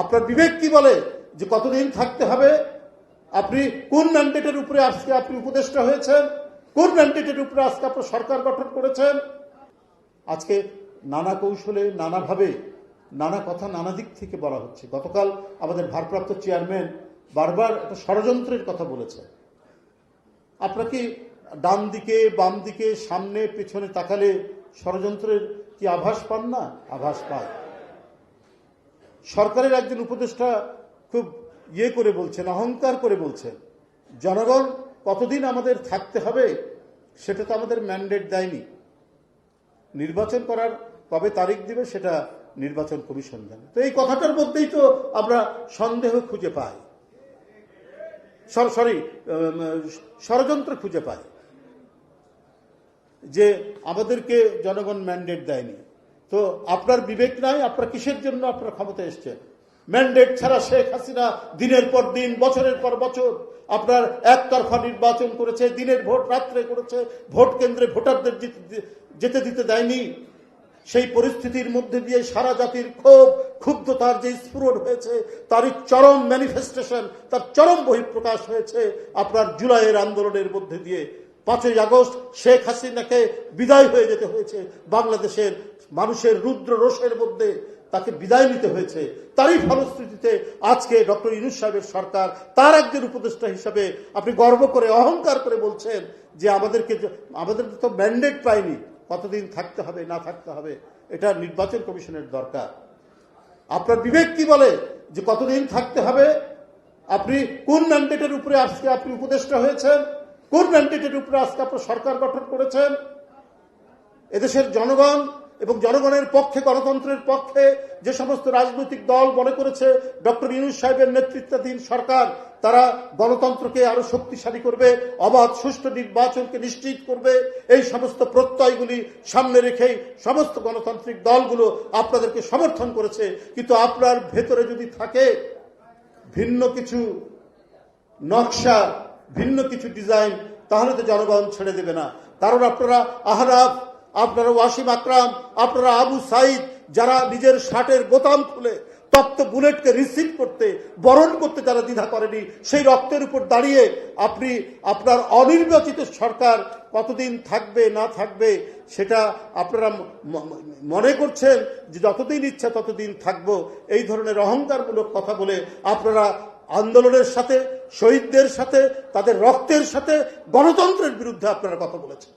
আপনার বিবেক কি বলে যে কতদিন থাকতে হবে? আপনি কোন ম্যান্ডেটের উপরে আজকে আপনি উপদেষ্টা হয়েছেন? কোন ম্যান্ডেটের উপরে আজকে আপনার সরকার গঠন করেছেন? আজকে নানা কৌশলে, নানাভাবে, নানা কথা নানা দিক থেকে বলা হচ্ছে। গতকাল আমাদের ভারপ্রাপ্ত চেয়ারম্যান বারবার একটা ষড়যন্ত্রের কথা বলেছে। আপনাকে ডান দিকে, বাম দিকে, সামনে পেছনে তাকালে ষড়যন্ত্রের কি আভাস পান না? আভাস পায়। সরকারের একজন উপদেষ্টা খুব করে বলছেন, অহংকার করে বলছেন, জনগণ কতদিন আমাদের থাকতে হবে সেটা তো আমাদের ম্যান্ডেট দেয়নি। নির্বাচন করার কবে তারিখ দিবে সেটা নির্বাচন কমিশন জানে। তো এই কথাটার মধ্যেই তো আমরা সন্দেহ খুঁজে পাই, ষড়যন্ত্র খুঁজে পাই যে আমাদেরকে জনগণ ম্যান্ডেট দেয়নি। তো আপনার বিবেক নাই? আপনার কিসের জন্য আপনার ক্ষমতায় এসছেন? ম্যান্ডেট ছাড়া শেখ হাসিনা দিনের পর দিন, বছরের পর বছর আপনার একতরফা নির্বাচন করেছে, দিনের ভোট রাত্রে করেছে, ভোট কেন্দ্রে ভোটারদের যেতে দিতে দেয়নি। সেই পরিস্থিতির মধ্যে দিয়ে সারা জাতির ক্ষুব্ধতার যে স্ফুরণ হয়েছে, তারই চরম ম্যানিফেস্টেশন, তার চরম বহিঃপ্রকাশ হয়েছে আপনার জুলাইয়ের আন্দোলনের মধ্যে দিয়ে। 5ই আগস্ট শেখ হাসিনাকে বিদায় হয়ে যেতে হয়েছে, বাংলাদেশের মানুষের রুদ্র রোষের মধ্যে তাকে বিদায় নিতে হয়েছে। তারই ফলশ্রুতিতে আজকে ডক্টর ইউনূস সাহেবের সরকার, তার একজন উপদেষ্টা হিসাবে আপনি গর্ব করে, অহংকার করে বলছেন যে আমাদের তো ম্যান্ডেট পাইনি, কতদিন থাকতে হবে না থাকতে হবে এটা নির্বাচন কমিশনের দরকার। আপনার বিবেক কি বলে যে কতদিন থাকতে হবে? আপনি কোন ম্যান্ডেটের উপরে আজকে আপনি উপদেষ্টা হয়েছেন? কোন ম্যান্ডেটের উপরে আজকে আপনার সরকার গঠন করেছেন? এদেশের জনগণ এবং জনগণের পক্ষে, গণতন্ত্রের পক্ষে যে সমস্ত রাজনৈতিক দল মনে করেছে ডক্টর ইউনূস সাহেবের নেতৃত্বাধীন সরকার তারা গণতন্ত্রকে আরো শক্তিশালী করবে, অবাধ সুষ্ঠু নির্বাচনকে নিশ্চিত করবে, এই সমস্ত প্রত্যয়গুলি সামনে রেখেই সমস্ত গণতান্ত্রিক দলগুলো আপনাদেরকে সমর্থন করেছে। কিন্তু আপনার ভেতরে যদি থাকে ভিন্ন কিছু নকশা, ভিন্ন কিছু ডিজাইন, তাহলে তো জনগণ ছেড়ে দেবে না। কারণ আপনারা আহরাফ, আপনারা ওয়াসিম আকরাম, আপনারা আবু সাইদ, যারা নিজের শার্টের বোতাম খুলে তপ্ত বুলেটকে রিসিভ করতে, বরণ করতে যারা দ্বিধা করেনি, সেই রক্তের উপর দাঁড়িয়ে আপনি আপনার অনির্বাচিত সরকার কতদিন থাকবে না থাকবে সেটা আপনারা মনে করছেন যে যতদিন ইচ্ছা ততদিন থাকবো, এই ধরনের অহংকারমূলক কথা বলে আপনারা আন্দোলনের সাথে, শহীদদের সাথে, তাদের রক্তের সাথে, গণতন্ত্রের বিরুদ্ধে আপনারা কথা বলেছেন।